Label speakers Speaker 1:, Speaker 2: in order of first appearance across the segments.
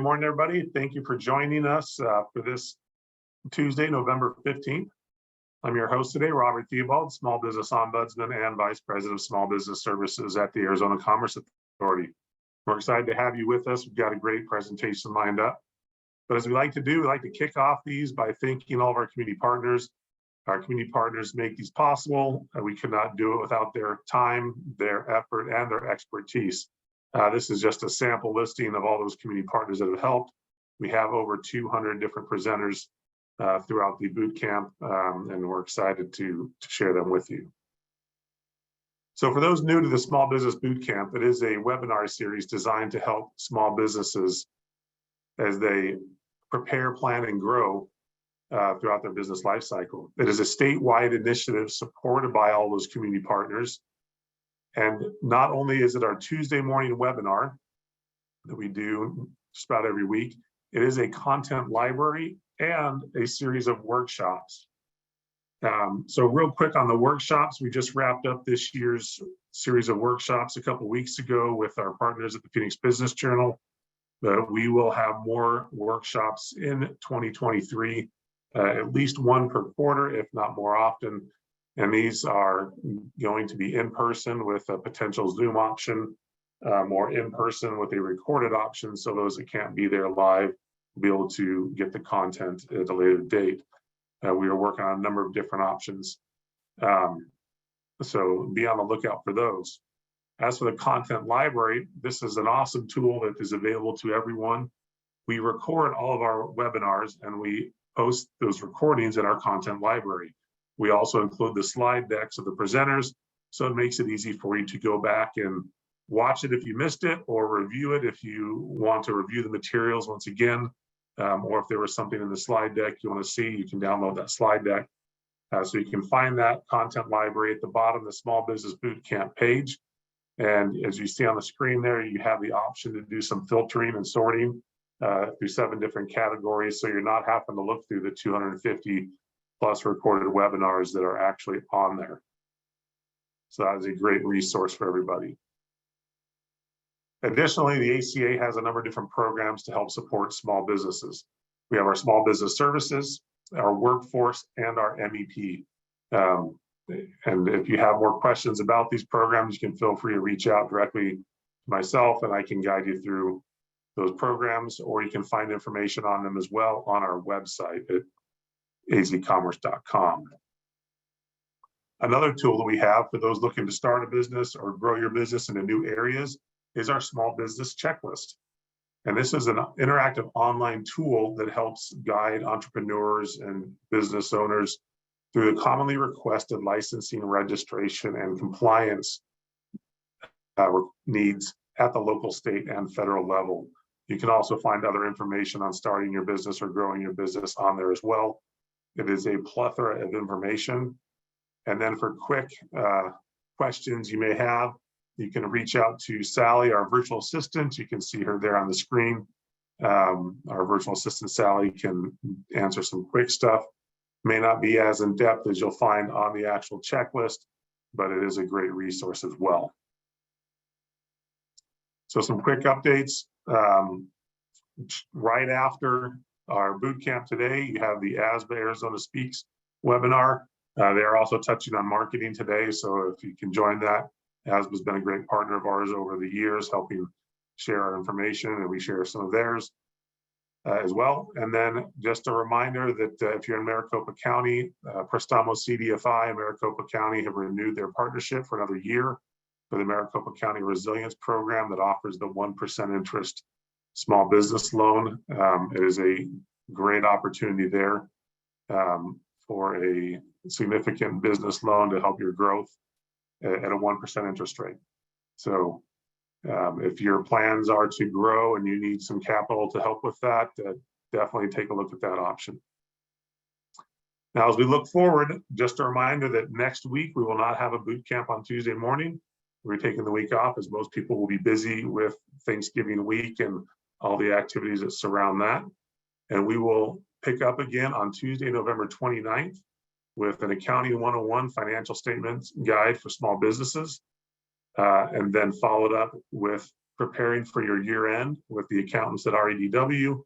Speaker 1: Good morning, everybody. Thank you for joining us for this Tuesday, November 15th. I'm your host today, Robert Theobald, Small Business Ombudsman and Vice President of Small Business Services at the Arizona Commerce Authority. We're excited to have you with us. We've got a great presentation lined up. But as we like to do, we like to kick off these by thanking all of our community partners. Our community partners make these possible. We could not do it without their time, their effort, and their expertise. This is just a sample listing of all those community partners that have helped. We have over 200 different presenters throughout the boot camp, and we're excited to share them with you. So for those new to the Small Business Boot Camp, it is a webinar series designed to help small businesses as they prepare, plan, and grow throughout their business life cycle. It is a statewide initiative supported by all those community partners. And not only is it our Tuesday morning webinar that we do just about every week, it is a content library and a series of workshops. So real quick on the workshops, we just wrapped up this year's series of workshops a couple weeks ago with our partners at the Phoenix Business Journal. We will have more workshops in 2023, at least one per quarter, if not more often. And these are going to be in person with a potential Zoom option, more in person with a recorded option. So those that can't be there live will be able to get the content at a later date. We are working on a number of different options. So be on the lookout for those. As for the content library, this is an awesome tool that is available to everyone. We record all of our webinars and we post those recordings in our content library. We also include the slide decks of the presenters, so it makes it easy for you to go back and watch it if you missed it, or review it if you want to review the materials once again, or if there was something in the slide deck you want to see, you can download that slide deck. So you can find that content library at the bottom of the Small Business Bootcamp page. And as you see on the screen there, you have the option to do some filtering and sorting through 7 different categories, so you're not having to look through the 250 plus recorded webinars that are actually on there. So that is a great resource for everybody. Additionally, the ACA has a number of different programs to help support small businesses. We have our small business services, our workforce, and our MEP. And if you have more questions about these programs, you can feel free to reach out directly to myself and I can guide you through those programs, or you can find information on them as well on our website at azcommerce.com. Another tool that we have for those looking to start a business or grow your business into new areas is our small business checklist. And this is an interactive online tool that helps guide entrepreneurs and business owners through the commonly requested licensing, registration, and compliance needs at the local, state, and federal level. You can also find other information on starting your business or growing your business on there as well. It is a plethora of information. And then for quick questions you may have, you can reach out to Sally, our virtual assistant. You can see her there on the screen. Our virtual assistant, Sally, can answer some quick stuff. May not be as in-depth as you'll find on the actual checklist, but it is a great resource as well. So some quick updates. Right after our boot camp today, you have the ASBA Arizona Speaks webinar. They're also touching on marketing today, so if you can join that. ASBA's been a great partner of ours over the years, helping share our information, and we share some of theirs as well. And then just a reminder that if you're in Maricopa County, Prestamo CDFI and Maricopa County have renewed their partnership for another year for the Maricopa County Resilience Program that offers the 1% interest small business loan. It is a great opportunity there for a significant business loan to help your growth at a 1% interest rate. So if your plans are to grow and you need some capital to help with that, definitely take a look at that option. Now, as we look forward, just a reminder that next week we will not have a boot camp on Tuesday morning. We're taking the week off as most people will be busy with Thanksgiving week and all the activities that surround that. And we will pick up again on Tuesday, November 29th with an Accounting 101 financial statements guide for small businesses, and then followed up with preparing for your year end with the accountants at REDW.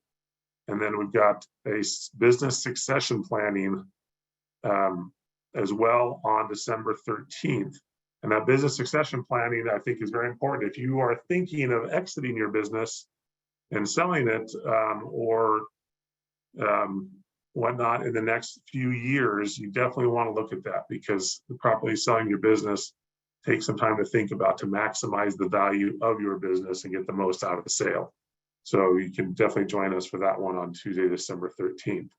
Speaker 1: And then we've got a business succession planning as well on December 13th. And that business succession planning, I think, is very important. If you are thinking of exiting your business and selling it or whatnot in the next few years, you definitely want to look at that, because properly selling your business takes some time to think about to maximize the value of your business and get the most out of the sale. So you can definitely join us for that one on Tuesday, December 13th.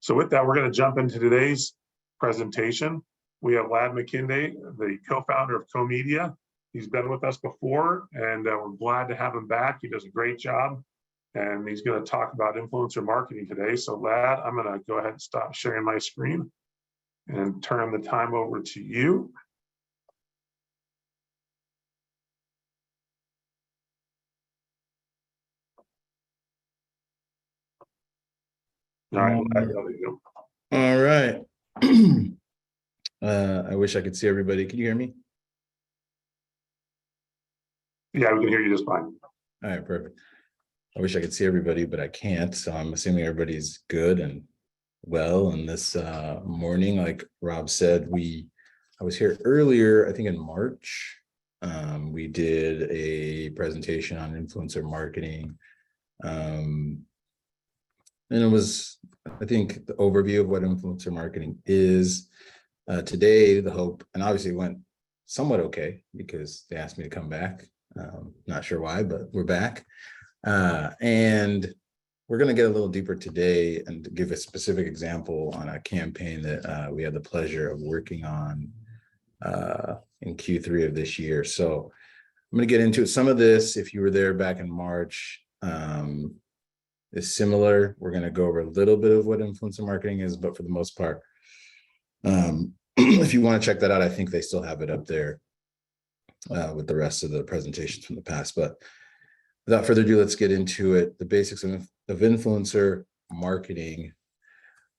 Speaker 1: So with that, we're going to jump into today's presentation. We have Ladd McKinday, the co-founder of CoMedia. He's been with us before, and we're glad to have him back. He does a great job, and he's going to talk about influencer marketing today. So Ladd, I'm going to go ahead and stop sharing my screen and turn the time over to you. All right, Ladd, there you
Speaker 2: go. All right. I wish I could see everybody. Can you hear me?
Speaker 1: Yeah, we can hear you just fine.
Speaker 2: All right, perfect. I wish I could see everybody, but I can't. So I'm assuming everybody's good and well. And this morning, like Rob said, I was here earlier, I think in March. We did a presentation on influencer marketing. And it was, I think, the overview of what influencer marketing is. Today, the hope, and obviously it went somewhat okay because they asked me to come back. Not sure why, but we're back. And we're going to get a little deeper today and give a specific example on a campaign that we had the pleasure of working on in Q3 of this year. So I'm going to get into it. Some of this, if you were there back in March, is similar. We're going to go over a little bit of what influencer marketing is, but for the most part, if you want to check that out, I think they still have it up there with the rest of the presentations from the past. But without further ado, let's get into it. The basics of influencer marketing.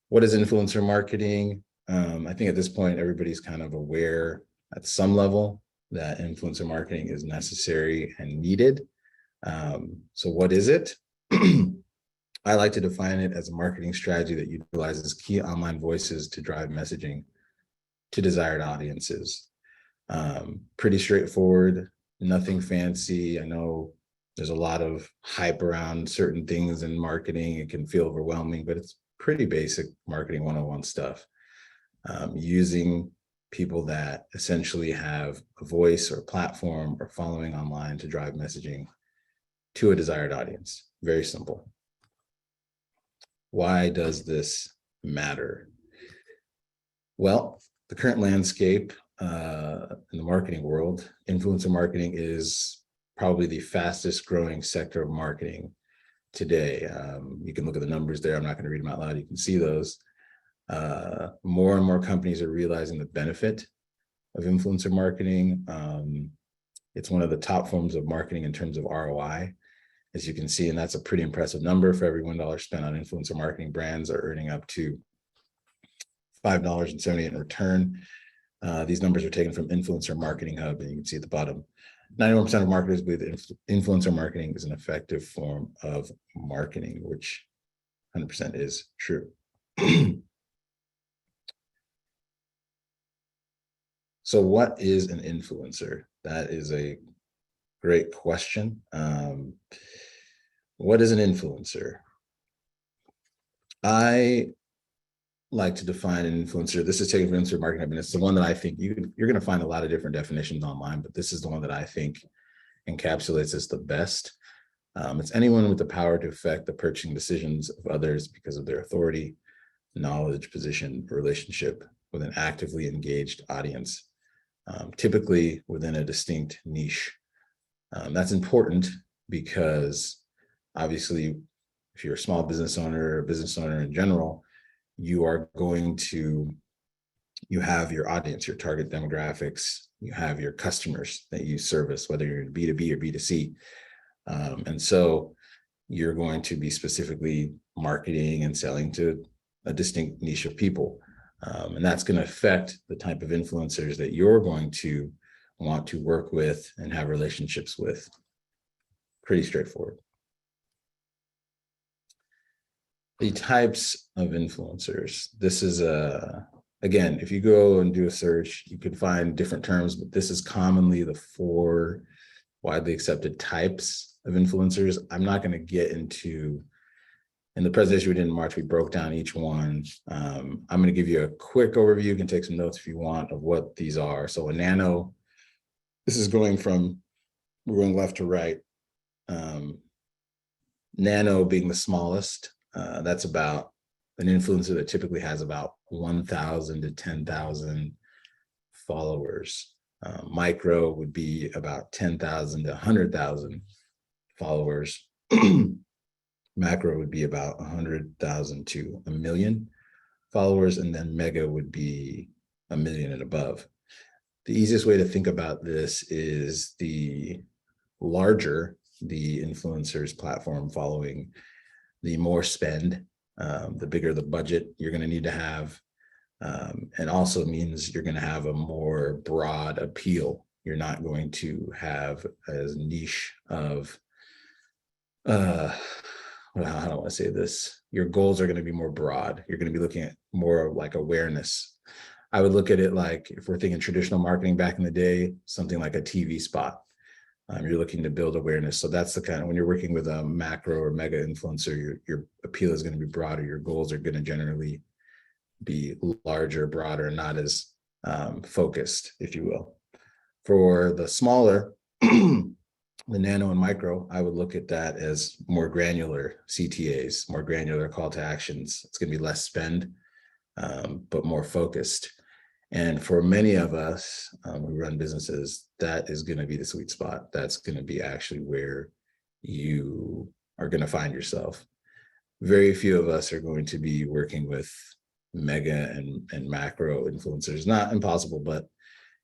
Speaker 2: What is influencer marketing? I think at this point, everybody's kind of aware at some level that influencer marketing is necessary and needed. So what is it? I like to define it as a marketing strategy that utilizes key online voices to drive messaging to desired audiences. Pretty straightforward, nothing fancy. I know there's a lot of hype around certain things in marketing. It can feel overwhelming, but it's pretty basic marketing 101 stuff. Using people that essentially have a voice or platform or following online to drive messaging to a desired audience. Very simple. Why does this matter? Well, the current landscape in the marketing world, influencer marketing is probably the fastest growing sector of marketing today. You can look at the numbers there. I'm not going to read them out loud. You can see those. More and more companies are realizing the benefit of influencer marketing. It's one of the top forms of marketing in terms of ROI, as you can see, and that's a pretty impressive number. For every $1 spent on influencer marketing, brands are earning up to $5.78 in return. These numbers are taken from Influencer Marketing Hub, and you can see at the bottom, 91% of marketers believe that influencer marketing is an effective form of marketing, which 100% is true. So what is an influencer? That is a great question. What is an influencer? I like to define an influencer. This is taken from Influencer Marketing Hub, and it's the one that I think you're going to find a lot of different definitions online, but this is the one that I think encapsulates this the best. It's anyone with the power to affect the purchasing decisions of others because of their authority, knowledge, position, relationship with an actively engaged audience, typically within a distinct niche. That's important because obviously, if you're a small business owner or a business owner in general, you have your audience, your target demographics, you have your customers that you service, whether you're in B2B or B2C. And so you're going to be specifically marketing and selling to a distinct niche of people. And that's going to affect the type of influencers that you're going to want to work with and have relationships with. pretty straightforward. The types of influencers. This is again, if you go and do a search, you could find different terms, but this is commonly the 4 widely accepted types of influencers. I'm not going to get into, in the presentation we did in March, we broke down each one. I'm going to give you a quick overview. You can take some notes if you want of what these are. So a nano, this is going from, we're going left to right. Nano being the smallest. That's about an influencer that typically has about 1,000 to 10,000 followers. Micro would be about 10,000 to 100,000 followers. Macro would be about 100,000 to 1 million followers, and then mega would be 1 million and above. The easiest way to think about this is the larger the influencer's platform following, the more spend, the bigger the budget you're going to need to have. And also means you're going to have a more broad appeal. You're not going to have as niche of, how do I want to say this? Your goals are going to be more broad. You're going to be looking at more like awareness. I would look at it like, if we're thinking traditional marketing back in the day, something like a TV spot. You're looking to build awareness. So that's the kind of, when you're working with a macro or mega influencer, your appeal is going to be broader. Your goals are going to generally be larger, broader, not as focused, if you will. For the smaller, the nano and micro, I would look at that as more granular CTAs, more granular call to actions. It's going to be less spend, but more focused. And for many of us who run businesses, that is going to be the sweet spot. That's going to be actually where you are going to find yourself. Very few of us are going to be working with mega and macro influencers. Not impossible, but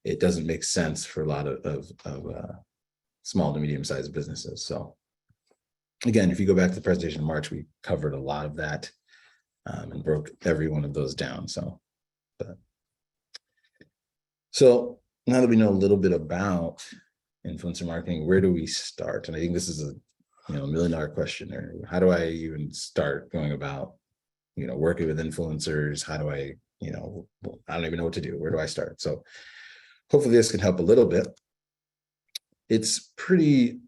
Speaker 2: it doesn't make sense for a lot of small to medium-sized businesses. So again, if you go back to the presentation in March, we covered a lot of that and broke every one of those down. So now that we know a little bit about influencer marketing, where do we start? And I think this is a $1 million question there. How do I even start going about working with influencers? How do I I don't even know what to do. Where do I start? So hopefully this can help a little bit. It's the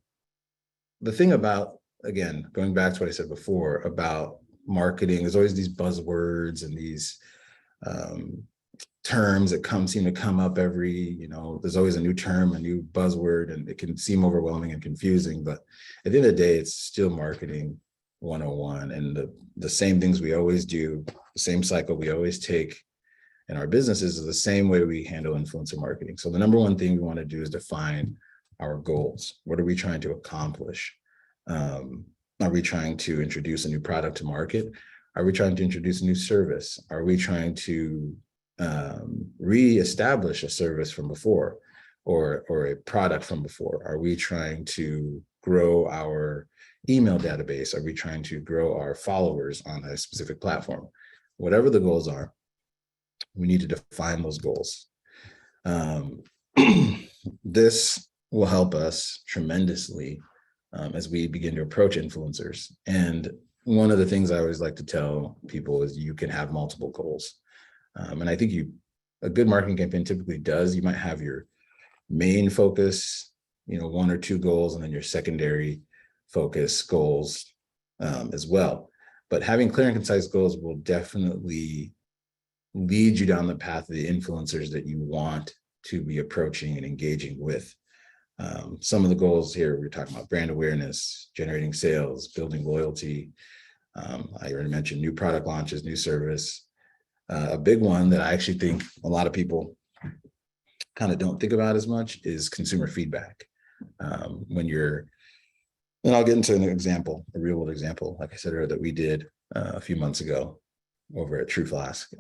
Speaker 2: thing about, again, going back to what I said before about marketing, there's always these buzzwords and these terms that seem to come up every, there's always a new term, a new buzzword, and it can seem overwhelming and confusing, but at the end of the day, it's still marketing 101. And the same things we always do, the same cycle we always take in our businesses is the same way we handle influencer marketing. So the number one thing we want to do is define our goals. What are we trying to accomplish? Are we trying to introduce a new product to market? Are we trying to introduce a new service? Are we trying to reestablish a service from before or a product from before? Are we trying to grow our email database? Are we trying to grow our followers on a specific platform? Whatever the goals are, we need to define those goals. This will help us tremendously as we begin to approach influencers. And one of the things I always like to tell people is you can have multiple goals. And I think a good marketing campaign typically does. You might have your main focus, 1 or 2 goals, and then your secondary focus goals as well. But having clear and concise goals will definitely lead you down the path of the influencers that you want to be approaching and engaging with. Some of the goals here, we're talking about brand awareness, generating sales, building loyalty. I already mentioned new product launches, new service. A big one that I actually think a lot of people kind of don't think about as much is consumer feedback. And I'll get into an example, a real world example, like I said earlier, that we did a few months ago over at True Flask.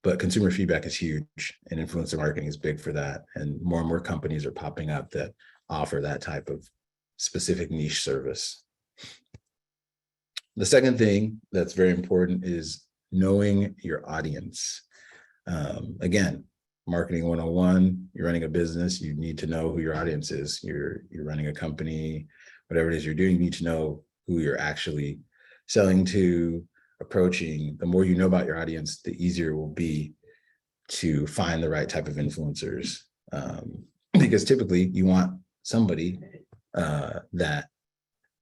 Speaker 2: But consumer feedback is huge, and influencer marketing is big for that. And more companies are popping up that offer that type of specific niche service. The second thing that's very important is knowing your audience. Again, marketing 101, you're running a business, you need to know who your audience is. You're running a company whatever it is you're doing, you need to know who you're actually selling to, approaching. The more you know about your audience, the easier it will be to find the right type of influencers. Because typically you want somebody that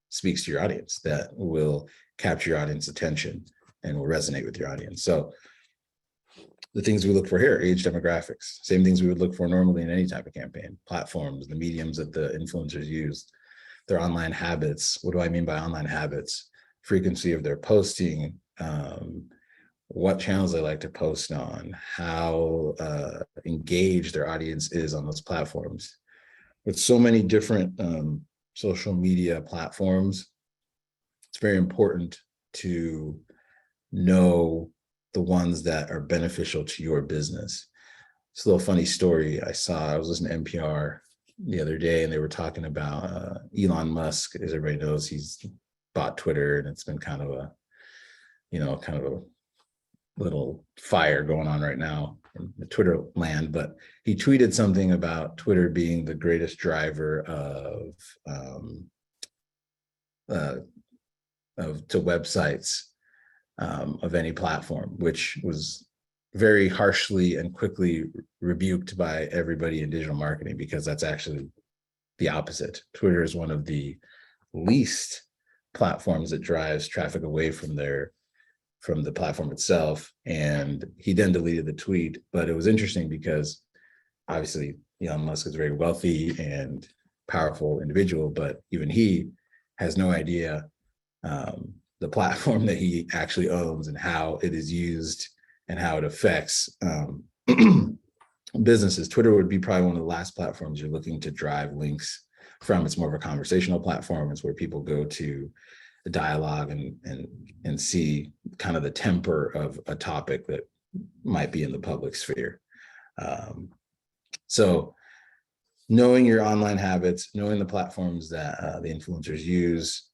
Speaker 2: speaks to your audience, that will capture your audience attention and will resonate with your audience. So the things we look for here, age demographics, same things we would look for normally in any type of campaign, platforms, the mediums that the influencers use, their online habits. What do I mean by online habits? Frequency of their posting, what channels they like to post on, how engaged their audience is on those platforms. With so many different social media platforms, it's very important to know the ones that are beneficial to your business. It's a little funny story. I was listening to NPR the other day, and they were talking about Elon Musk. As everybody knows, he's bought Twitter, and it's been kind of a little fire going on right now in the Twitter land. But he tweeted something about Twitter being the greatest driver to websites of any platform, which was very harshly and quickly rebuked by everybody in digital marketing, because that's actually the opposite. Twitter is one of the least platforms that drives traffic away from the platform itself. And he then deleted the tweet. But it was interesting because obviously Elon Musk is a very wealthy and powerful individual, but even he has no idea the platform that he actually owns and how it is used and how it affects businesses. Twitter would be probably one of the last platforms you're looking to drive links from. It's more of a conversational platform. It's where people go to the dialogue and see kind of the temper of a topic that might be in the public sphere. So knowing your online habits, knowing the platforms that the influencers use,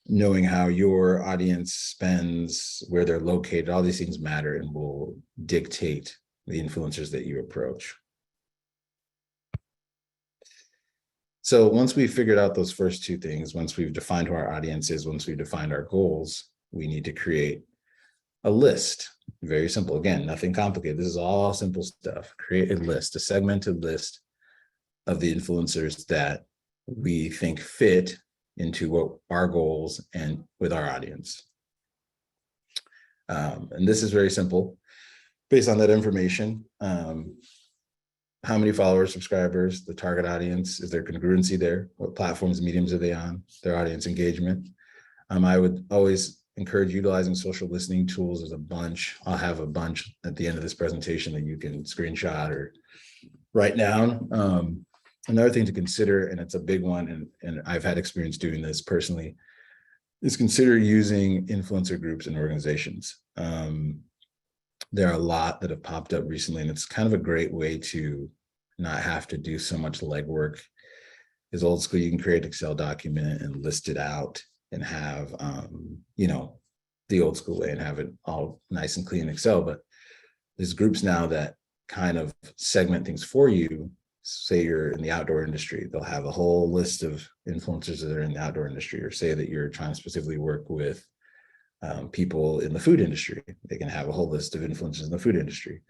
Speaker 2: knowing how your audience spends, where they're located, all these things matter and will dictate the influencers that you approach. So once we've figured out those first two things, once we've defined who our audience is, once we've defined our goals, we need to create a list. Very simple. Again, nothing complicated. This is all simple stuff. Create a list, a segmented list of the influencers that we think fit into what our goals and with our audience. And this is very simple. Based on that information, how many followers, subscribers, the target audience, is there congruency there? What platforms, mediums are they on? Their audience engagement. I would always encourage utilizing social listening tools. There's a bunch. I'll have a bunch at the end of this presentation that you can screenshot or write down. Another thing to consider, and it's a big one, and I've had experience doing this personally, is consider using influencer groups and organizations. There are a lot that have popped up recently, and it's kind of a great way to not have to do so much legwork. Is old school. You can create an Excel document and list it out and have, the old school way and have it all nice and clean in Excel. But there's groups now that kind of segment things for you. Say you're in the outdoor industry, they'll have a whole list of influencers that are in the outdoor industry, or say that you're trying to specifically work with people in the food industry. They can have a whole list of influencers in the food industry,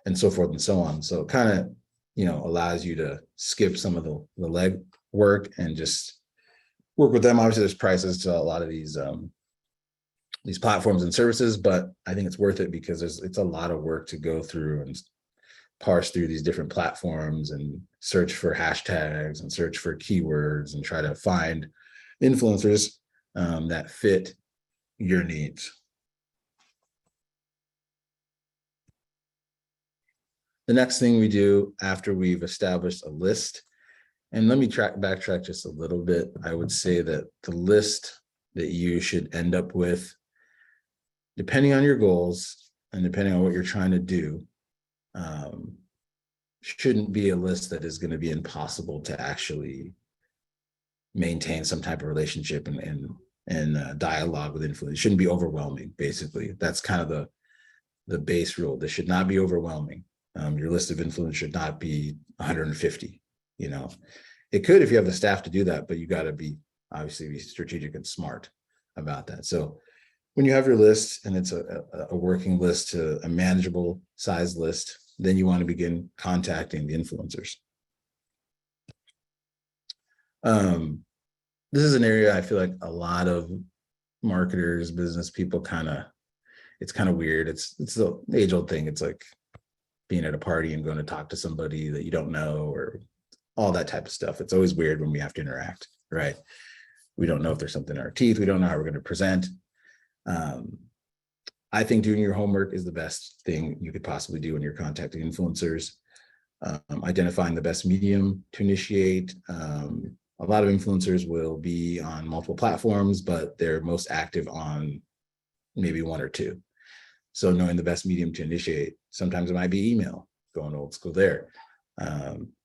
Speaker 2: and so forth and so on. So it kind of, allows you to skip some of the leg work and just work with them. Obviously, there's prices to a lot of these platforms and services, but I think it's worth it because it's a lot of work to go through and parse through these different platforms and search for hashtags and search for keywords and try to find influencers that fit your needs. The next thing we do after we've established a list, and let me backtrack just a little bit. I would say that the list that you should end up with, depending on your goals and depending on what you're trying to do, shouldn't be a list that is going to be impossible to actually maintain some type of relationship and dialogue with influence. It shouldn't be overwhelming, basically. That's kind of the base rule. This should not be overwhelming. Your list of influence should not be 150. It could if you have the staff to do that, but you got to obviously be strategic and smart about that. So when you have your list and it's a working list to a manageable size list, then you want to begin contacting the influencers. This is an area I feel like a lot of marketers, business people it's kind of weird. It's the age old thing. It's like being at a party and going to talk to somebody that you don't know, or all that type of stuff. It's always weird when we have to interact, right? We don't know if there's something in our teeth. We don't know how we're going to present. I think doing your homework is the best thing you could possibly do when you're contacting influencers. Identifying the best medium to initiate. A lot of influencers will be on multiple platforms, but they're most active on maybe one or two. So knowing the best medium to initiate, sometimes it might be email, going old school there.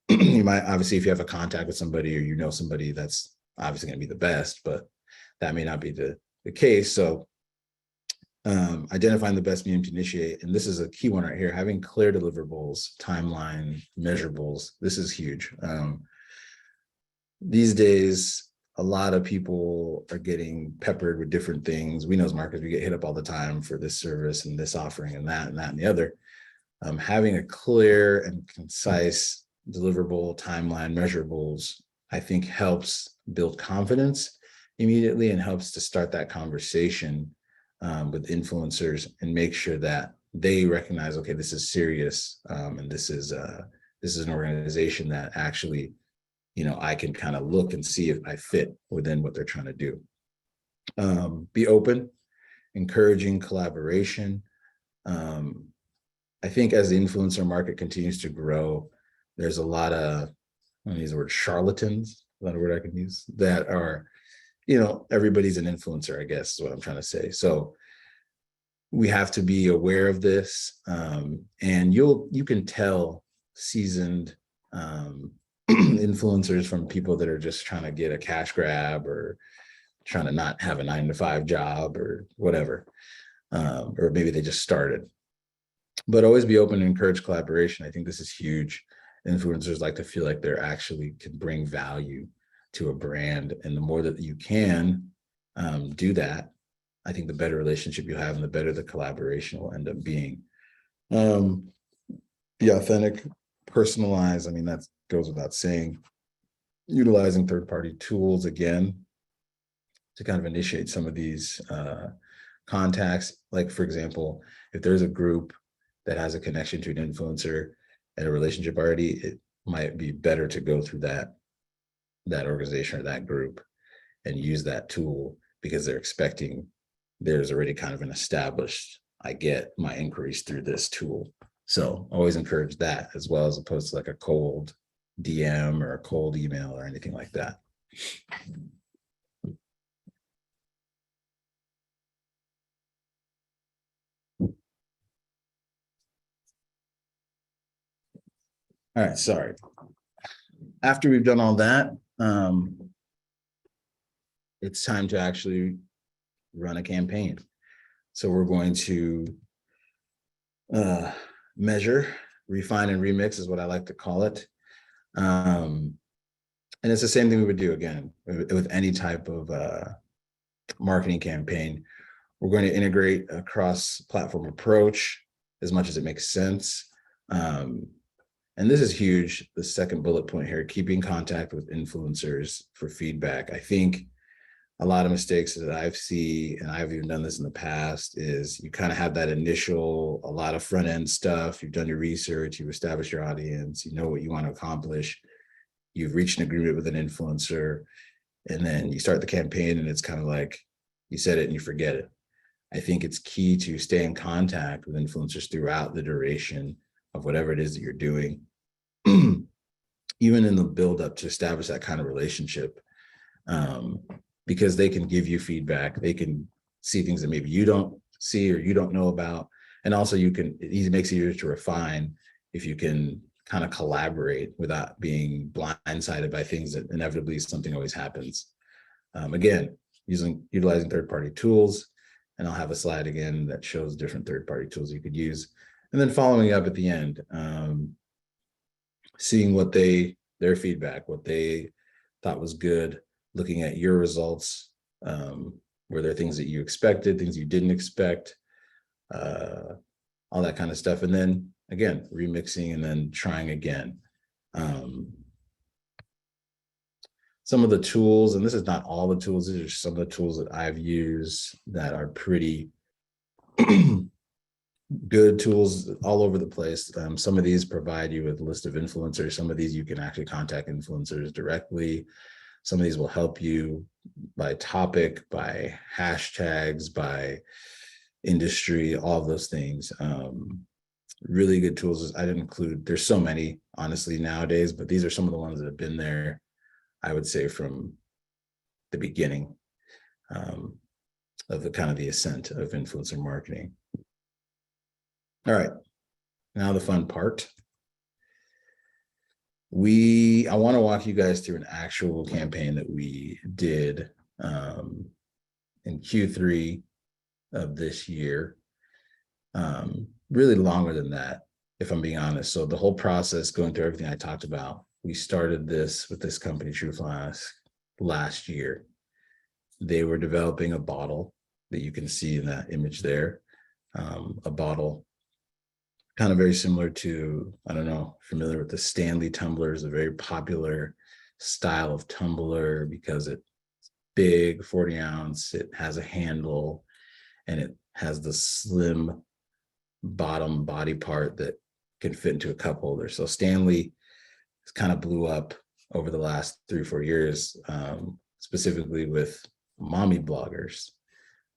Speaker 2: You might, obviously, if you have a contact with somebody or you know somebody, that's obviously going to be the best, but that may not be the case. So identifying the best medium to initiate, and this is a key one right here, having clear deliverables, timeline, measurables. This is huge. These days, a lot of people are getting peppered with different things. We know as marketers, we get hit up all the time for this service and this offering and that and the other. Having a clear and concise deliverable timeline, measurables, I think helps build confidence immediately and helps to start that conversation with influencers and make sure that they recognize, okay, this is serious, and this is an organization that actually, I can kind of look and see if I fit within what they're trying to do. Be open, encouraging collaboration. I think as the influencer market continues to grow, there's a lot of, I'm gonna use the word charlatans, another word I can use, that are, everybody's an influencer, I guess is what I'm trying to say. So we have to be aware of this. And you can tell seasoned influencers from people that are just trying to get a cash grab or trying to not have a 9-to-5 job or whatever, or maybe they just started. But always be open and encourage collaboration. I think this is huge. Influencers like to feel like they're actually can bring value to a brand, and the more that you can do that, I think the better relationship you have and the better the collaboration will end up being. Be authentic, personalized. I mean, that goes without saying. Utilizing third-party tools again to kind of initiate some of these contacts. Like, for example, if there's a group that has a connection to an influencer and a relationship already, it might be better to go through that organization or that group and use that tool, because they're expecting there's already kind of an established, I get my inquiries through this tool. So always encourage that, as well, as opposed to like a cold DM or a cold email or anything like that. All right, sorry. After we've done all that, it's time to actually run a campaign. So we're going to measure, refine, and remix is what I like to call it. And it's the same thing we would do again with any type of marketing campaign. We're going to integrate a cross-platform approach as much as it makes sense. And this is huge. The second bullet point here, keeping contact with influencers for feedback. I think a lot of mistakes that I've seen, and I've even done this in the past, is you kind of have that initial, a lot of front end stuff. You've done your research, you've established your audience, you know what you want to accomplish. You've reached an agreement with an influencer, and then you start the campaign and it's kind of like you said it and you forget it. I think it's key to stay in contact with influencers throughout the duration of whatever it is that you're doing, even in the build up to establish that kind of relationship, because they can give you feedback. They can see things that maybe you don't see or you don't know about. And also it makes it easier to refine if you can kind of collaborate without being blindsided by things that inevitably something always happens. Again, utilizing third-party tools, and I'll have a slide again that shows different third-party tools you could use. And then following up at the end, seeing what their feedback, what they thought was good, looking at your results. Were there things that you expected, things you didn't expect, all that kind of stuff. And then again, remixing and then trying again. Some of the tools, and this is not all the tools, these are some of the tools that I've used that are pretty good tools all over the place. Some of these provide you with a list of influencers. Some of these you can actually contact influencers directly. Some of these will help you by topic, by hashtags, by industry, all of those things. Really good tools. I didn't include, there's so many, honestly, nowadays, but these are some of the ones that have been there, I would say, from the beginning of the kind of the ascent of influencer marketing. All right, now the fun part. I want to walk you guys through an actual campaign that we did in Q3 of this year. Really longer than that, if I'm being honest. So the whole process, going through everything I talked about, we started this with this company, True Flask, last year. They were developing a bottle that you can see in that image there, a bottle kind of very similar to, I don't know, familiar with the Stanley tumblers, a very popular style of tumbler because it's big, 40 ounce, it has a handle, and it has the slim bottom body part that can fit into a cup holder. So Stanley kind of blew up over the last 3 or 4 years, specifically with mommy bloggers.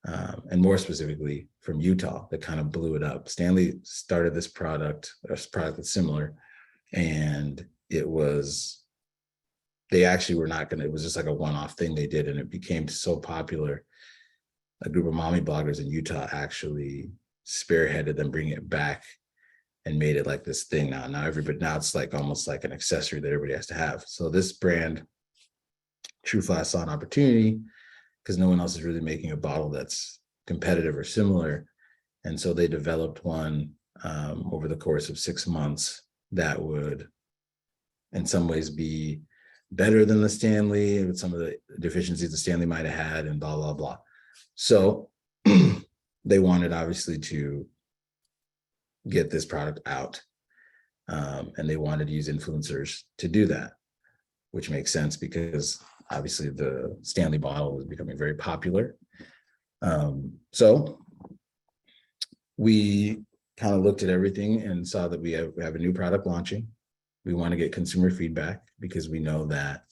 Speaker 2: And more specifically from Utah, that kind of blew it up. Stanley started this product, a product that's similar, and they actually were not going to, it was just like a one-off thing they did, and it became so popular. A group of mommy bloggers in Utah actually spearheaded them bringing it back and made it like this thing now. Now it's like almost like an accessory that everybody has to have. So this brand, True Flask, saw an opportunity because no one else is really making a bottle that's competitive or similar. And so they developed one over the course of 6 months that would in some ways be better than the Stanley with some of the deficiencies the Stanley might have had and blah, blah, blah. So they wanted obviously to get this product out, and they wanted to use influencers to do that, which makes sense because obviously the Stanley bottle was becoming very popular. So we kind of looked at everything and saw that we have a new product launching. We want to get consumer feedback because we know that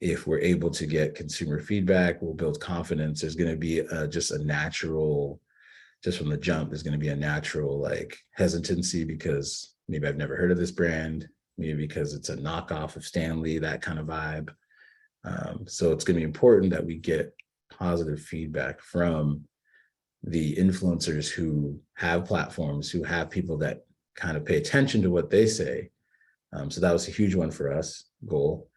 Speaker 2: if we're able to get consumer feedback, we'll build confidence. There's going to be just a natural, just from the jump, there's going to be a natural like hesitancy because maybe I've never heard of this brand, maybe because it's a knockoff of Stanley, that kind of vibe. So it's going to be important that we get positive feedback from the influencers who have platforms, who have people that kind of pay attention to what they say. So that was a huge one for us, goal.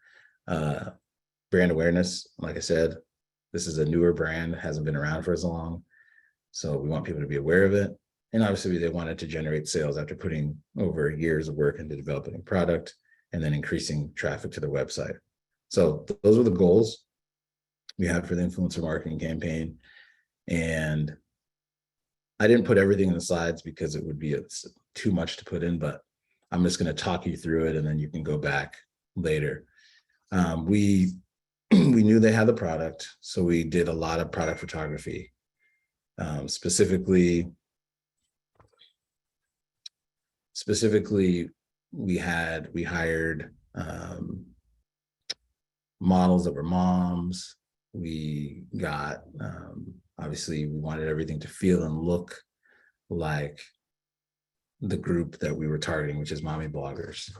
Speaker 2: Brand awareness, like I said, this is a newer brand, hasn't been around for as long. So we want people to be aware of it. And obviously they wanted to generate sales after putting over years of work into developing a product and then increasing traffic to their website. So those were the goals we had for the influencer marketing campaign. And I didn't put everything in the slides because it would be too much to put in, but I'm just going to talk you through it and then you can go back later. We knew they had the product, so we did a lot of product photography. Specifically, we hired models that were moms. We got, obviously we wanted everything to feel and look like the group that we were targeting, which is mommy bloggers.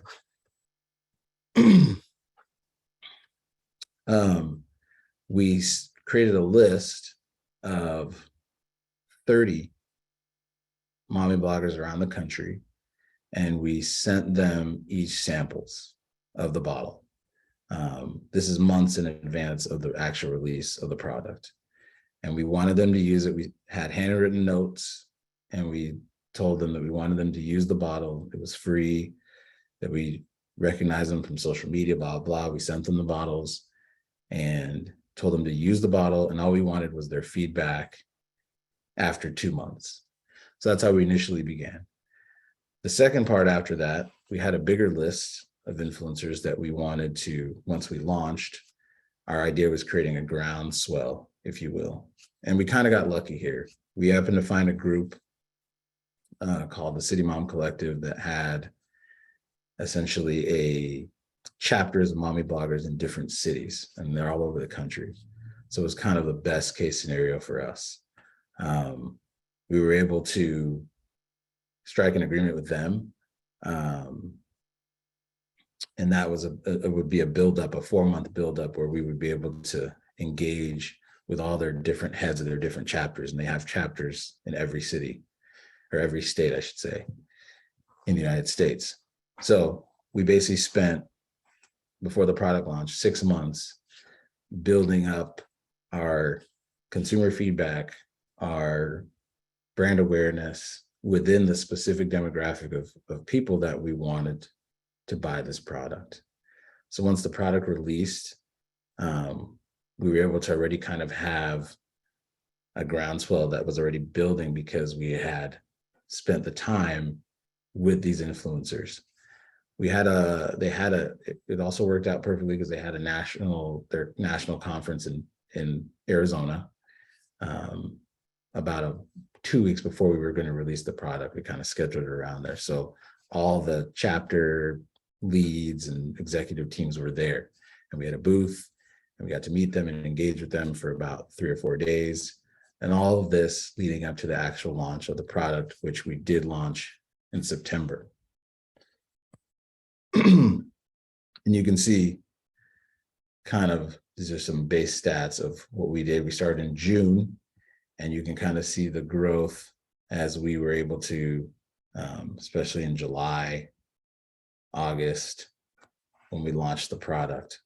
Speaker 2: We created a list of 30 mommy bloggers around the country, and we sent them each samples of the bottle. This is months in advance of the actual release of the product. And we wanted them to use it. We had handwritten notes, and we told them that we wanted them to use the bottle. It was free, that we recognized them from social media, blah, blah. We sent them the bottles and told them to use the bottle. And all we wanted was their feedback after 2 months. So that's how we initially began. The second part after that, we had a bigger list of influencers that we wanted to, once we launched, our idea was creating a groundswell, if you will. And we kind of got lucky here. We happened to find a group called the City Mom Collective that had essentially a chapters of mommy bloggers in different cities, and they're all over the country. So it was kind of the best case scenario for us. We were able to strike an agreement with them. And that was it would be a buildup, a 4-month buildup where we would be able to engage with all their different heads of their different chapters. And they have chapters in every city, or every state, I should say, in the United States. So we basically spent, before the product launch, 6 months building up our consumer feedback, our brand awareness within the specific demographic of people that we wanted to buy this product. So once the product released, we were able to already kind of have a groundswell that was already building because we had spent the time with these influencers. It also worked out perfectly because they had their national conference in Arizona about 2 weeks before we were going to release the product. We kind of scheduled it around there. So all the chapter leads and executive teams were there, and we had a booth, and we got to meet them and engage with them for about 3 or 4 days. And all of this leading up to the actual launch of the product, which we did launch in September. And you can see kind of, these are some base stats of what we did. We started in June, and you can kind of see the growth as we were able to, especially in July, August, when we launched the product,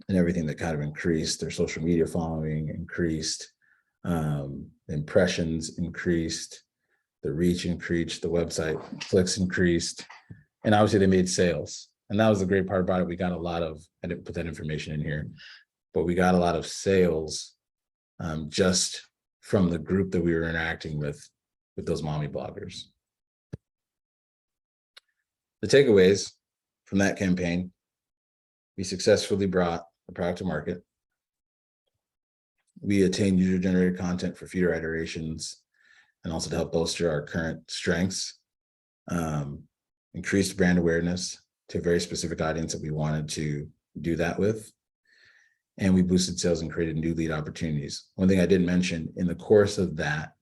Speaker 2: and everything that kind of increased. Their social media following increased, impressions increased, the reach increased, the website clicks increased, and obviously they made sales. And that was the great part about it. We got a lot of, I didn't put that information in here, but we got a lot of sales just from the group that we were interacting with those mommy bloggers. The takeaways from that campaign: we successfully brought the product to market. We attained user-generated content for future iterations and also to help bolster our current strengths. Increased brand awareness to a very specific audience that we wanted to do that with. And we boosted sales and created new lead opportunities. One thing I didn't mention, in the course of that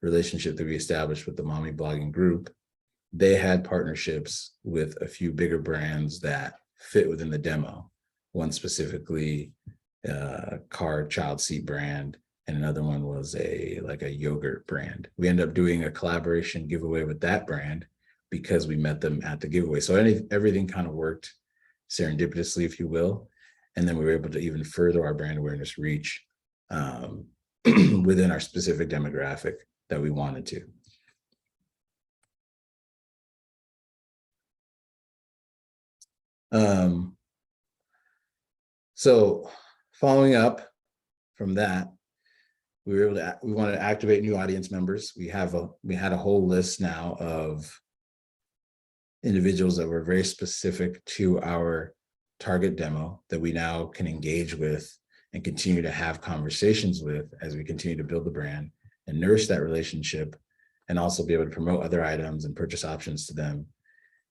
Speaker 2: relationship that we established with the mommy blogging group, they had partnerships with a few bigger brands that fit within the demo. One specifically, car child seat brand, and another one was a yogurt brand. We ended up doing a collaboration giveaway with that brand because we met them at the giveaway. So everything kind of worked serendipitously, if you will. And then we were able to even further our brand awareness reach within our specific demographic that we wanted to. So following up from that, we wanted to activate new audience members. We had a whole list now of individuals that were very specific to our target demo that we now can engage with and continue to have conversations with as we continue to build the brand and nourish that relationship, and also be able to promote other items and purchase options to them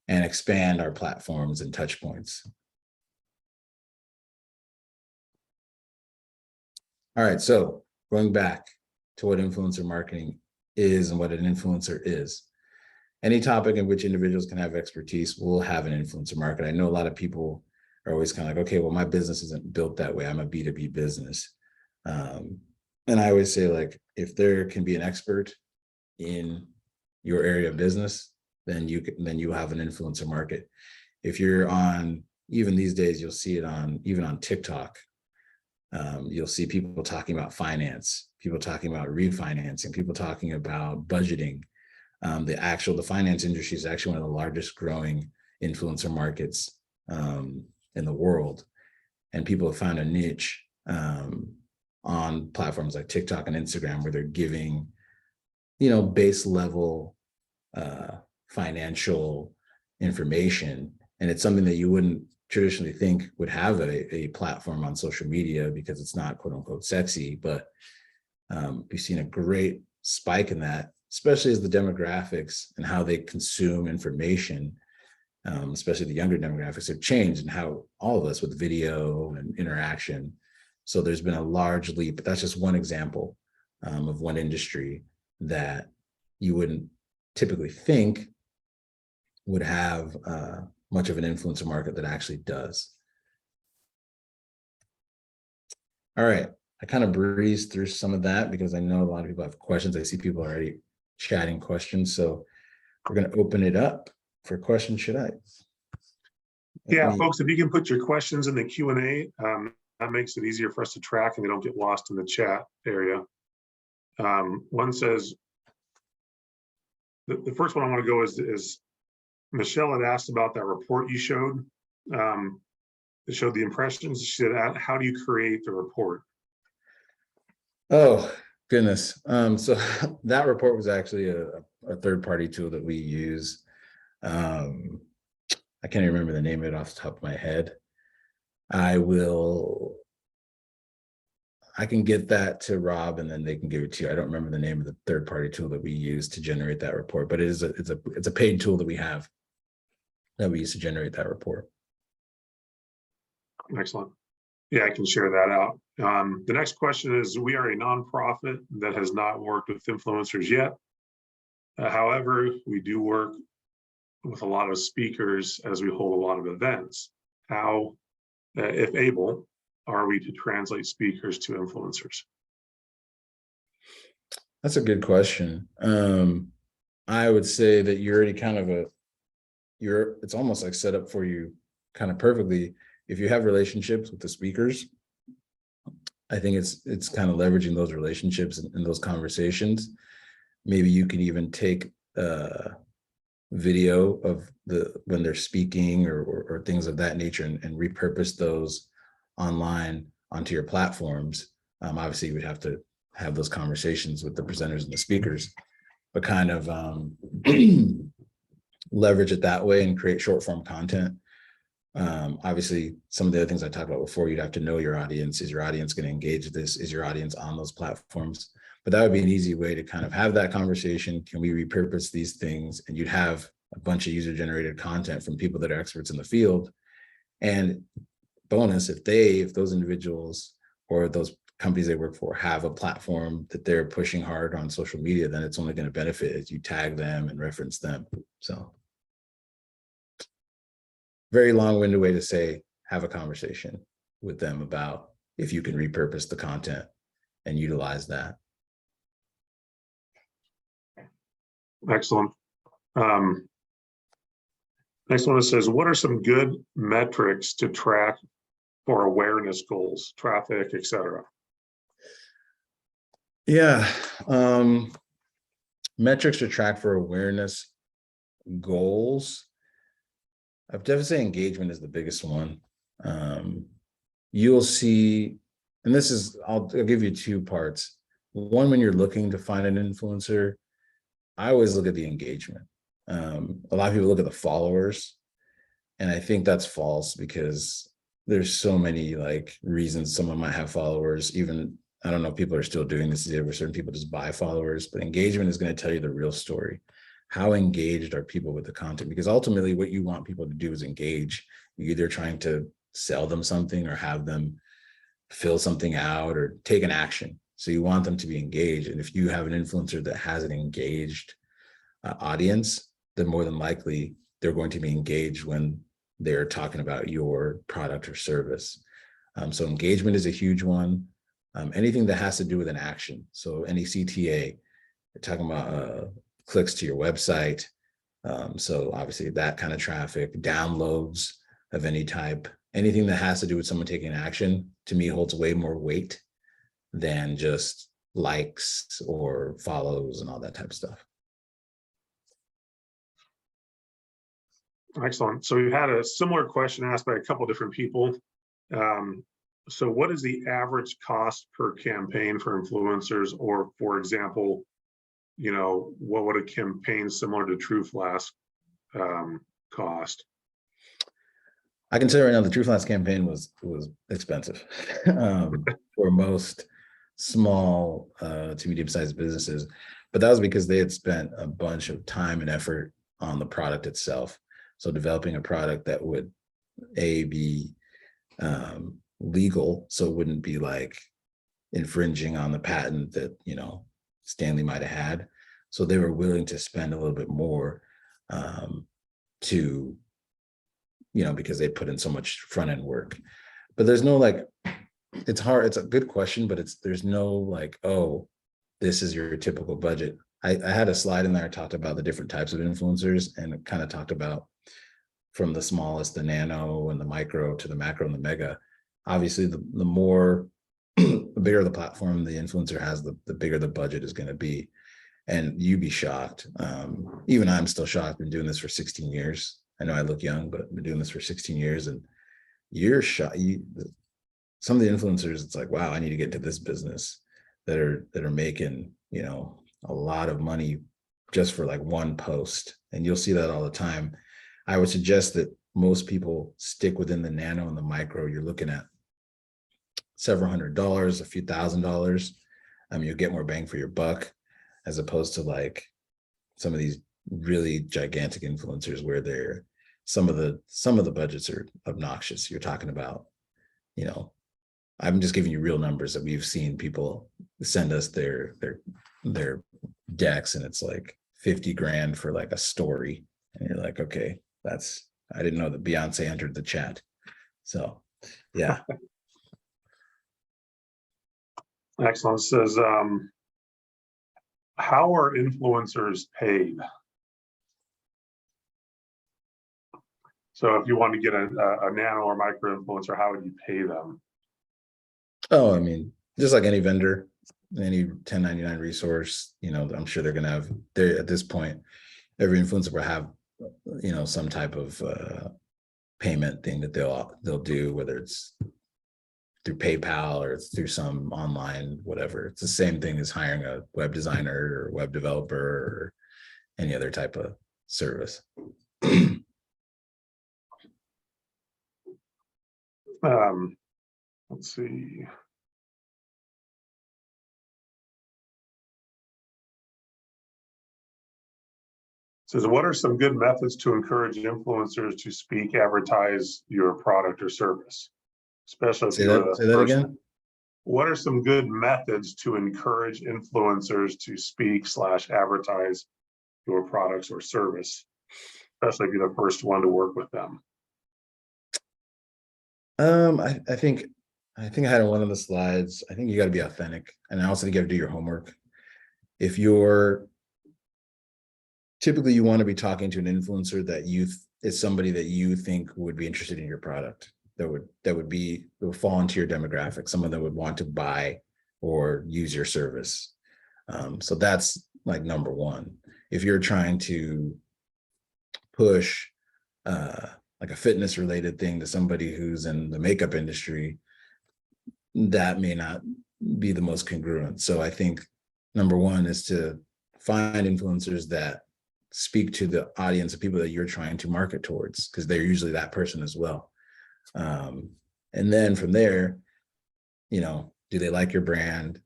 Speaker 2: and expand our platforms and touch points. All right, so going back to what influencer marketing is and what an influencer is. Any topic in which individuals can have expertise will have an influencer market. I know a lot of people are always kind of like, okay, well, my business isn't built that way. I'm a B2B business. And I always say, like, if there can be an expert in your area of business, then you have an influencer market. If you're on, even these days, you'll see it even on TikTok. You'll see people talking about finance, people talking about refinancing, people talking about budgeting. The finance industry is actually one of the largest growing influencer markets in the world. And people have found a niche on platforms like TikTok and Instagram where they're giving, base level financial information. And it's something that you wouldn't traditionally think would have a platform on social media because it's not quote unquote sexy, but we've seen a great spike in that, especially as the demographics and how they consume information, especially the younger demographics, have changed, and how all of us with video and interaction. So there's been a large leap, but that's just one example of one industry that you wouldn't typically think would have much of an influencer market that actually does. All right, I kind of breezed through some of that because I know a lot of people have questions. I see people already chatting questions, so we're going to open it up for questions. Should I?
Speaker 1: Yeah, folks, if you can put your questions in the Q&A, that makes it easier for us to track and they don't get lost in the chat area. One says, the first one I want to go is Michelle had asked about that report you showed. It showed the impressions. She said, how do you create the report?
Speaker 2: Oh, goodness. So that report was actually a third-party tool that we use. I can't even remember the name of it off the top of my head. I can get that to Rob and then they can give it to you. I don't remember the name of the third-party tool that we use to generate that report, but it's a paid tool that we have that we use to generate that report.
Speaker 1: Excellent. Yeah, I can share that out. The next question is, we are a nonprofit that has not worked with influencers yet. However, we do work with a lot of speakers as we hold a lot of events. How, if able, are we to translate speakers to influencers?
Speaker 2: That's a good question. I would say that you're already kind of it's almost like set up for you kind of perfectly. If you have relationships with the speakers, I think it's kind of leveraging those relationships and those conversations. Maybe you can even take video of when they're speaking or things of that nature and repurpose those online onto your platforms. Obviously, you would have to have those conversations with the presenters and the speakers, but kind of leverage it that way and create short form content. Obviously, some of the other things I talked about before, you'd have to know your audience. Is your audience going to engage with this? Is your audience on those platforms? But that would be an easy way to kind of have that conversation. Can we repurpose these things? And you'd have a bunch of user generated content from people that are experts in the field. And bonus, if those individuals or those companies they work for have a platform that they're pushing hard on social media, then it's only going to benefit as you tag them and reference them. So very long-winded way to say, have a conversation with them about if you can repurpose the content and utilize that.
Speaker 1: Excellent. Next one says, what are some good metrics to track for awareness goals, traffic, etc.?
Speaker 2: Yeah, metrics to track for awareness goals. I'd definitely say engagement is the biggest one. You'll see, and this is, I'll give you two parts. One, when you're looking to find an influencer, I always look at the engagement. A lot of people look at the followers, and I think that's false because there's so many reasons someone might have followers. Even, I don't know if people are still doing this, where certain people just buy followers, but engagement is going to tell you the real story. How engaged are people with the content? Because ultimately what you want people to do is engage. You're either trying to sell them something or have them fill something out or take an action. So you want them to be engaged. And if you have an influencer that has an engaged audience, then more than likely they're going to be engaged when they're talking about your product or service. So engagement is a huge one. Anything that has to do with an action. So any CTA, we're talking about clicks to your website. So obviously that kind of traffic, downloads of any type, anything that has to do with someone taking action, to me holds way more weight than just likes or follows and all that type of stuff.
Speaker 1: Excellent. So we had a similar question asked by a couple different people. So what is the average cost per campaign for influencers? Or for example, what would a campaign similar to True Flask cost?
Speaker 2: I can tell you right now, the True Flask campaign was expensive for most small to medium-sized businesses, but that was because they had spent a bunch of time and effort on the product itself. So developing a product that would be legal, so it wouldn't be like infringing on the patent that Stanley might have had. So they were willing to spend a little bit more to because they put in so much front end work. But there's no it's hard. It's a good question, but there's no oh, this is your typical budget. I had a slide in there. I talked about the different types of influencers, and it kind of talked about from the smallest, the nano and the micro, to the macro and the mega. Obviously, the more, the bigger the platform the influencer has, the bigger the budget is going to be. And you'd be shocked. Even I'm still shocked. I've been doing this for 16 years. I know I look young, but I've been doing this for 16 years, and you're shocked. Some of the influencers, it's like, wow, I need to get to this business that are making, a lot of money just for one post. And you'll see that all the time. I would suggest that most people stick within the nano and the micro. You're looking at several $100s, a few $1,000s. You'll get more bang for your buck, as opposed to some of these really gigantic influencers where some of the budgets are obnoxious. You're talking about, I'm just giving you real numbers that we've seen people send us their decks, and it's like 50 grand for a story. And you're like, okay, I didn't know that Beyonce entered the chat. So yeah.
Speaker 1: Excellent. It says, how are influencers paid? So if you want to get a nano or micro influencer, how would you pay them?
Speaker 2: Oh, just like any vendor, any 1099 resource, I'm sure they're going to have at this point, every influencer will have, some type of payment thing that they'll do, whether it's through PayPal or it's through some online, whatever. It's the same thing as hiring a web designer or web developer or any other type of service.
Speaker 1: Let's see. It says, what are some good methods to encourage influencers to speak, advertise your product or service? Especially if you're
Speaker 2: say that again.
Speaker 1: What are some good methods to encourage influencers to speak / advertise your products or service, especially if you're the first one to work with them?
Speaker 2: I think I had in one of the slides, I think you got to be authentic, and I also think you got to do your homework. If typically you want to be talking to an influencer that is somebody that you think would be interested in your product, that would fall into your demographic, someone that would want to buy or use your service. So that's number one. If you're trying to push a fitness related thing to somebody who's in the makeup industry, that may not be the most congruent. So I think number one is to find influencers that speak to the audience of people that you're trying to market towards, because they're usually that person as well. And then from there, do they like your brand?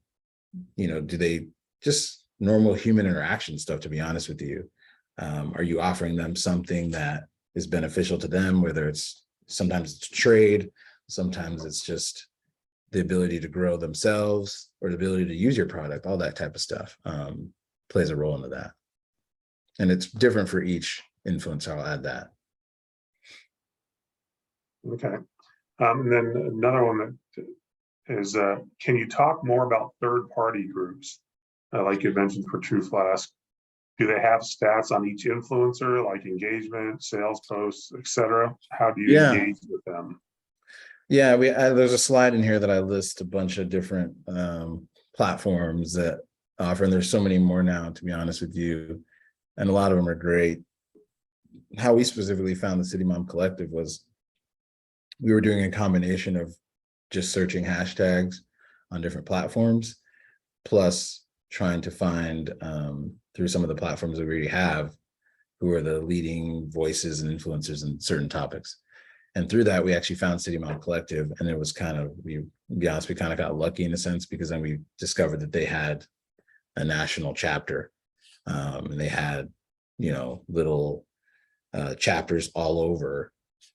Speaker 2: Do they just normal human interaction stuff, to be honest with you? Are you offering them something that is beneficial to them, whether sometimes it's trade, sometimes it's just the ability to grow themselves or the ability to use your product, all that type of stuff plays a role into that. And it's different for each influencer. I'll add that.
Speaker 1: Okay. And then another one that is, can you talk more about third-party groups? Like you mentioned for True Flask, do they have stats on each influencer, like engagement, sales posts, etc.? How do you engage with them?
Speaker 2: Yeah, there's a slide in here that I list a bunch of different platforms that offer, and there's so many more now, to be honest with you, and a lot of them are great. how we specifically found the City Mom Collective was we were doing a combination of just searching hashtags on different platforms, plus trying to find through some of the platforms that we already have, who are the leading voices and influencers in certain topics. And through that, we actually found City Mom Collective. And it was kind of, we kind of got lucky in a sense, because then we discovered that they had a national chapter. And they had, little chapters all over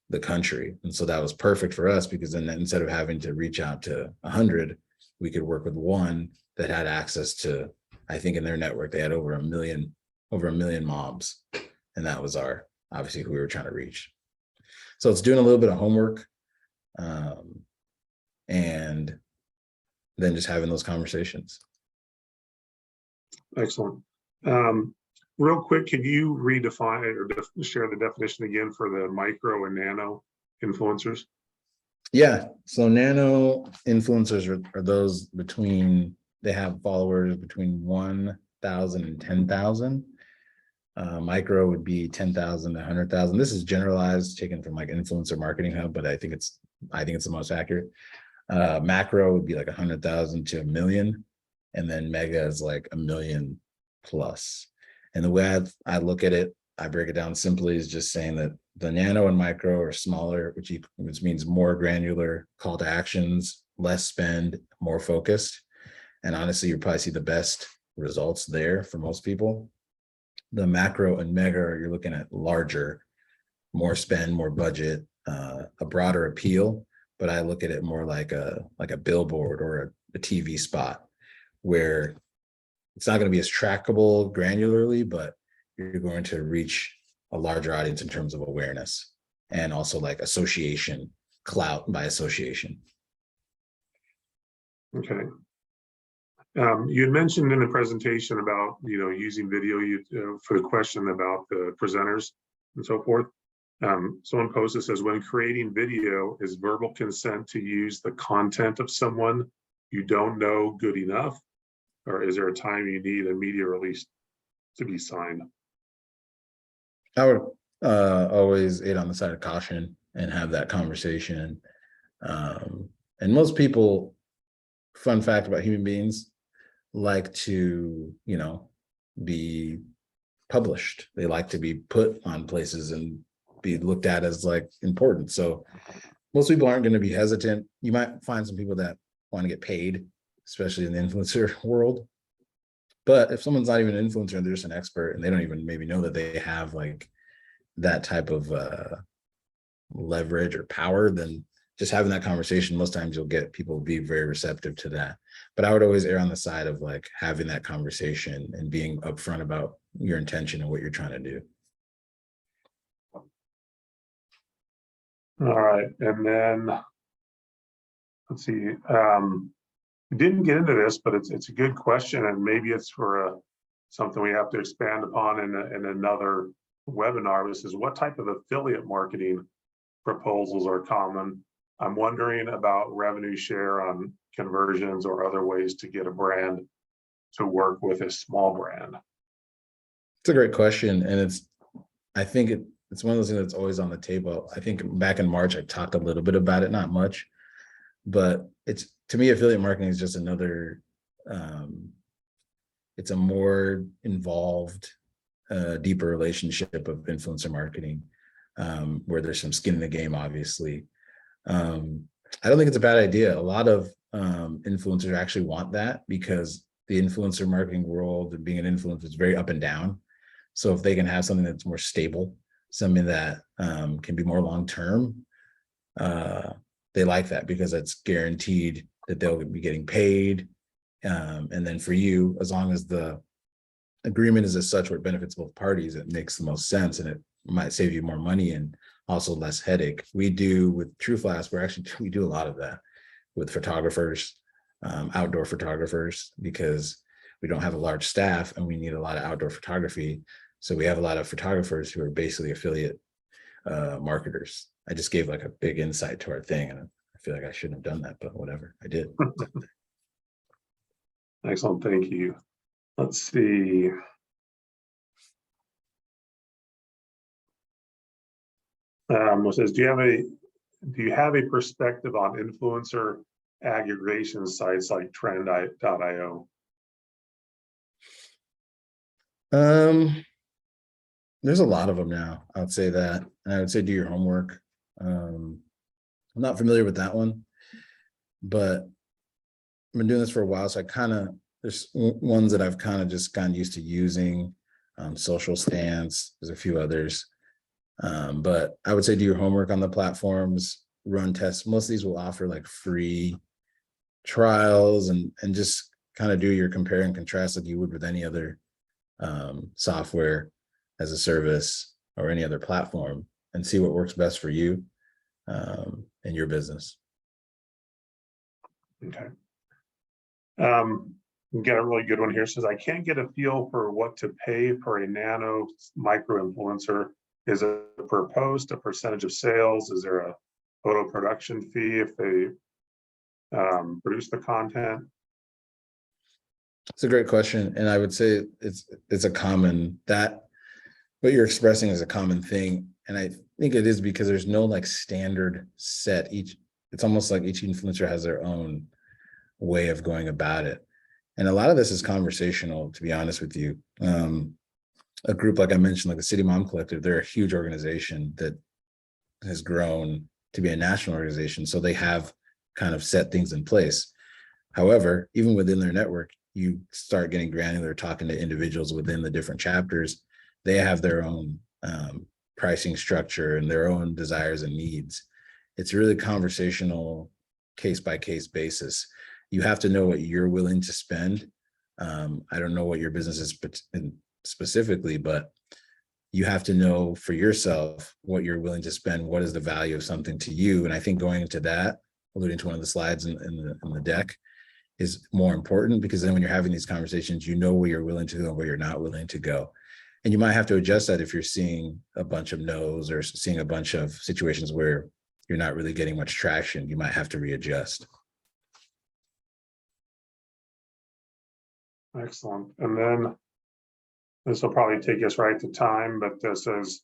Speaker 2: the country. And so that was perfect for us, because then instead of having to reach out to 100, we could work with one that had access to, I think in their network, they had over a million moms. And that was obviously who we were trying to reach. So it's doing a little bit of homework, and then just having those conversations.
Speaker 1: Excellent. Real quick, can you redefine or share the definition again for the micro and nano influencers?
Speaker 2: Yeah. So nano influencers are those they have followers between 1,000 and 10,000. Micro would be 10,000 to 100,000. This is generalized, taken from like Influencer Marketing Hub, but I think it's the most accurate. Macro would be like 100,000 to 1 million, and then mega is like 1 million plus. And the way I look at it, I break it down simply is just saying that the nano and micro are smaller, which means more granular call to actions, less spend, more focused. And honestly, you probably see the best results there for most people. The macro and mega, you're looking at larger, more spend, more budget, a broader appeal. But I look at it more like a billboard or a TV spot, where it's not going to be as trackable granularly, but you're going to reach a larger audience in terms of awareness, and also like association, clout by association.
Speaker 1: Okay. You had mentioned in the presentation about, using video for the question about the presenters and so forth. Someone posted, says, when creating video, is verbal consent to use the content of someone you don't know good enough? Or is there a time you need a media release to be signed?
Speaker 2: I would always err on the side of caution and have that conversation. And most people, fun fact about human beings, like to, be published. They like to be put on places and be looked at as like important. So most people aren't going to be hesitant. You might find some people that want to get paid, especially in the influencer world. But if someone's not even an influencer and they're just an expert, and they don't even maybe know that they have like that type of leverage or power, then just having that conversation, most times you'll get people be very receptive to that. But I would always err on the side of like having that conversation and being upfront about your intention and what you're trying to do.
Speaker 1: All right. And then let's see. We didn't get into this, but it's a good question, and maybe it's for something we have to expand upon in another webinar. This is, what type of affiliate marketing proposals are common? I'm wondering about revenue share on conversions or other ways to get a brand to work with a small brand.
Speaker 2: It's a great question, and I think it's one of those things that's always on the table. I think back in March, I talked a little bit about it, not much, but to me, affiliate marketing is just another, it's a more involved, deeper relationship of influencer marketing, where there's some skin in the game, obviously. I don't think it's a bad idea. A lot of influencers actually want that, because the influencer marketing world and being an influencer is very up and down. So if they can have something that's more stable, something that can be more long-term, they like that, because it's guaranteed that they'll be getting paid. And then for you, as long as the agreement is as such where it benefits both parties, it makes the most sense, and it might save you more money and also less headache. We do with TrueFlash, we do a lot of that with photographers, outdoor photographers, because we don't have a large staff and we need a lot of outdoor photography. So we have a lot of photographers who are basically affiliate marketers. I just gave like a big insight to our thing, and I feel like I shouldn't have done that, but whatever, I did.
Speaker 1: Excellent, thank you. Let's see. It says, do you have a perspective on influencer aggregation sites like trend.io?
Speaker 2: There's a lot of them now. I would say that, and I would say do your homework. I'm not familiar with that one, but I've been doing this for a while, so I kind of there's ones that I've kind of just gotten used to using. Social Stance. There's a few others, but I would say do your homework on the platforms. Run tests. Most of these will offer like free trials and just kind of do your compare and contrast like you would with any other software as a service or any other platform, and see what works best for you and your business.
Speaker 1: Okay. We got a really good one here. It says, I can't get a feel for what to pay for a nano micro influencer. Is it per post, a percentage of sales? Is there a photo production fee if they produce the content?
Speaker 2: It's a great question, and I would say it's a common that what you're expressing is a common thing, and I think it is because there's no like standard set. It's almost like each influencer has their own way of going about it, and a lot of this is conversational. To be honest with you, a group like I mentioned, like the City Mom Collective, they're a huge organization that has grown to be a national organization, so they have kind of set things in place. However, even within their network, you start getting granular, talking to individuals within the different chapters. They have their own pricing structure and their own desires and needs. It's really conversational, case by case basis. You have to know what you're willing to spend. I don't know what your business is specifically, but you have to know for yourself what you're willing to spend. What is the value of something to you? And I think going into that, alluding to one of the slides in the deck, is more important, because then when you're having these conversations, you know where you're willing to go and where you're not willing to go. And you might have to adjust that if you're seeing a bunch of no's or seeing a bunch of situations where you're not really getting much traction. You might have to readjust.
Speaker 1: Excellent. And then this will probably take us right to time, but this says,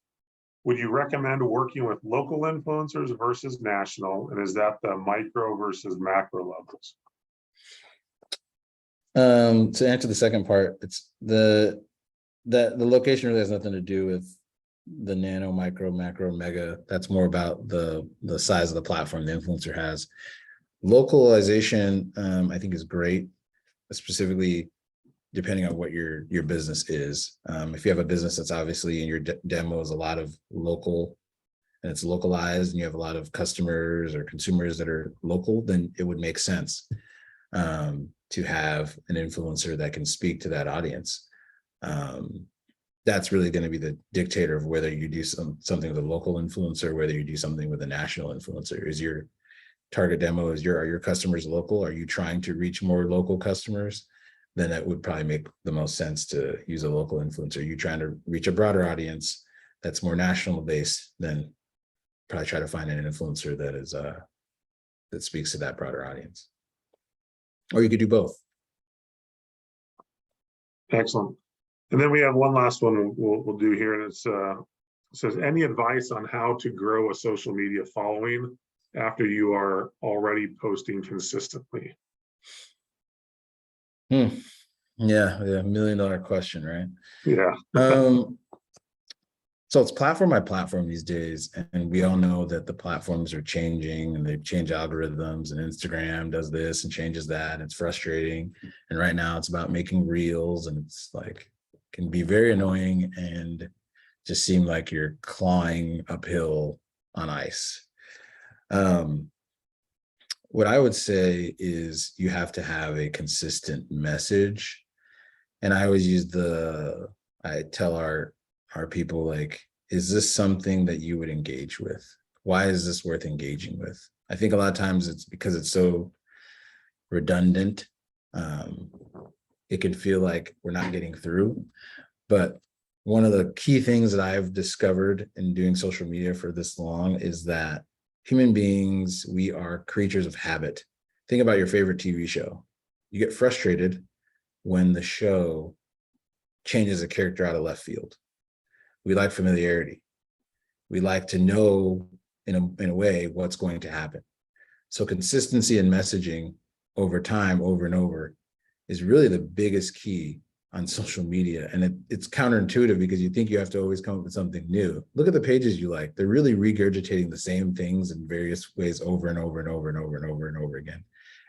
Speaker 1: would you recommend working with local influencers versus national? And is that the micro versus macro levels?
Speaker 2: To answer the second part, it's the location really has nothing to do with the nano, micro, macro, mega. That's more about the size of the platform the influencer has. Localization, I think, is great, specifically depending on what your business is. If you have a business that's obviously in your demo is a lot of local and it's localized and you have a lot of customers or consumers that are local, then it would make sense to have an influencer that can speak to that audience. That's really going to be the dictator of whether you do something with a local influencer, whether you do something with a national influencer. Is your target demo, are your customers local? Are you trying to reach more local customers? Then that would probably make the most sense to use a local influencer. You're trying to reach a broader audience that's more national based, then probably try to find an influencer that is that speaks to that broader audience. Or you could do both.
Speaker 1: Excellent. And then we have one last one we'll do here, and it says, any advice on how to grow a social media following after you are already posting consistently?
Speaker 2: Yeah, $1 million question, right?
Speaker 1: Yeah.
Speaker 2: So it's platform by platform these days, and we all know that the platforms are changing and they change algorithms, and Instagram does this and changes that, and it's frustrating. And right now it's about making reels, and it's like can be very annoying and just seem like you're clawing uphill on ice. What I would say is you have to have a consistent message. And I always use I tell our people, like, is this something that you would engage with? Why is this worth engaging with? I think a lot of times it's because it's so redundant. It could feel like we're not getting through. But one of the key things that I've discovered in doing social media for this long is that human beings, we are creatures of habit. Think about your favorite TV show. You get frustrated when the show changes a character out of left field. We like familiarity. we like to know in a way what's going to happen. So consistency in messaging over time, over and over, is really the biggest key on social media. And it's counterintuitive because you think you have to always come up with something new. Look at the pages you like. They're really regurgitating the same things in various ways over and over and over and over and over and over again.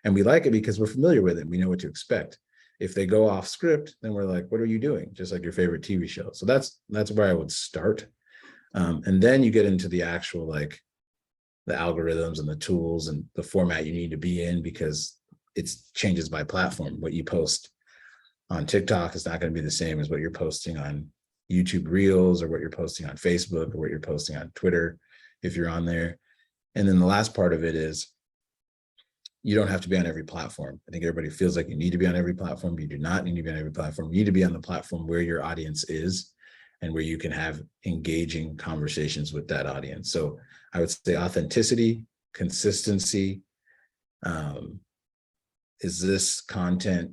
Speaker 2: And we like it because we're familiar with it. We know what to expect. If they go off script, then we're like, what are you doing? Just like your favorite TV show. So that's where I would start. And then you get into the actual, like, the algorithms and the tools and the format you need to be in, because it changes by platform. What you post on TikTok is not going to be the same as what you're posting on YouTube Reels, or what you're posting on Facebook, or what you're posting on Twitter, if you're on there. And then the last part of it is, you don't have to be on every platform. I think everybody feels like you need to be on every platform. You do not need to be on every platform. You need to be on the platform where your audience is and where you can have engaging conversations with that audience. So I would say authenticity, consistency. Is this content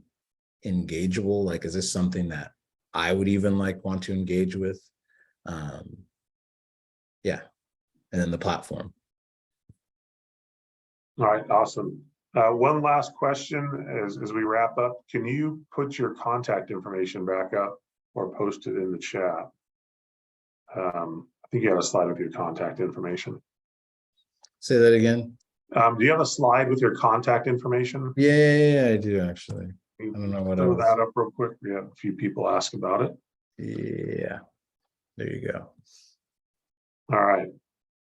Speaker 2: engageable? Like, is this something that I would even like want to engage with? Yeah. And then the platform.
Speaker 1: All right, awesome. One last question as we wrap up. Can you put your contact information back up or post it in the chat? I think you have a slide with your contact information.
Speaker 2: Say that again.
Speaker 1: Do you have a slide with your contact information?
Speaker 2: Yeah, I do actually. I don't know what
Speaker 1: throw
Speaker 2: else.
Speaker 1: that up real quick. We had a few people ask about it.
Speaker 2: Yeah, there you go.
Speaker 1: All right.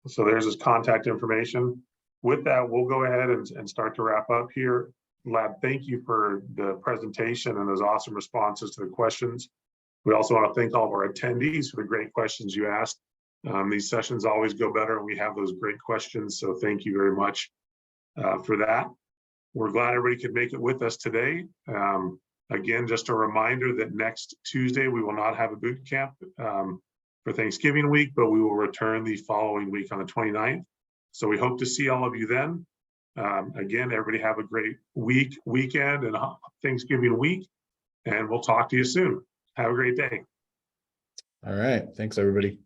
Speaker 1: So there's his contact information. With that, we'll go ahead and start to wrap up here. Lad, thank you for the presentation and those awesome responses to the questions. We also want to thank all of our attendees for the great questions you asked. These sessions always go better when we have those great questions. So thank you very much for that. We're glad everybody could make it with us today. Again, just a reminder that next Tuesday, we will not have a boot camp for Thanksgiving week, but we will return the following week on the 29th. So we hope to see all of you then. Again, everybody have a great weekend, and Thanksgiving week, and we'll talk to you soon. Have a great day.
Speaker 2: All right. Thanks, everybody.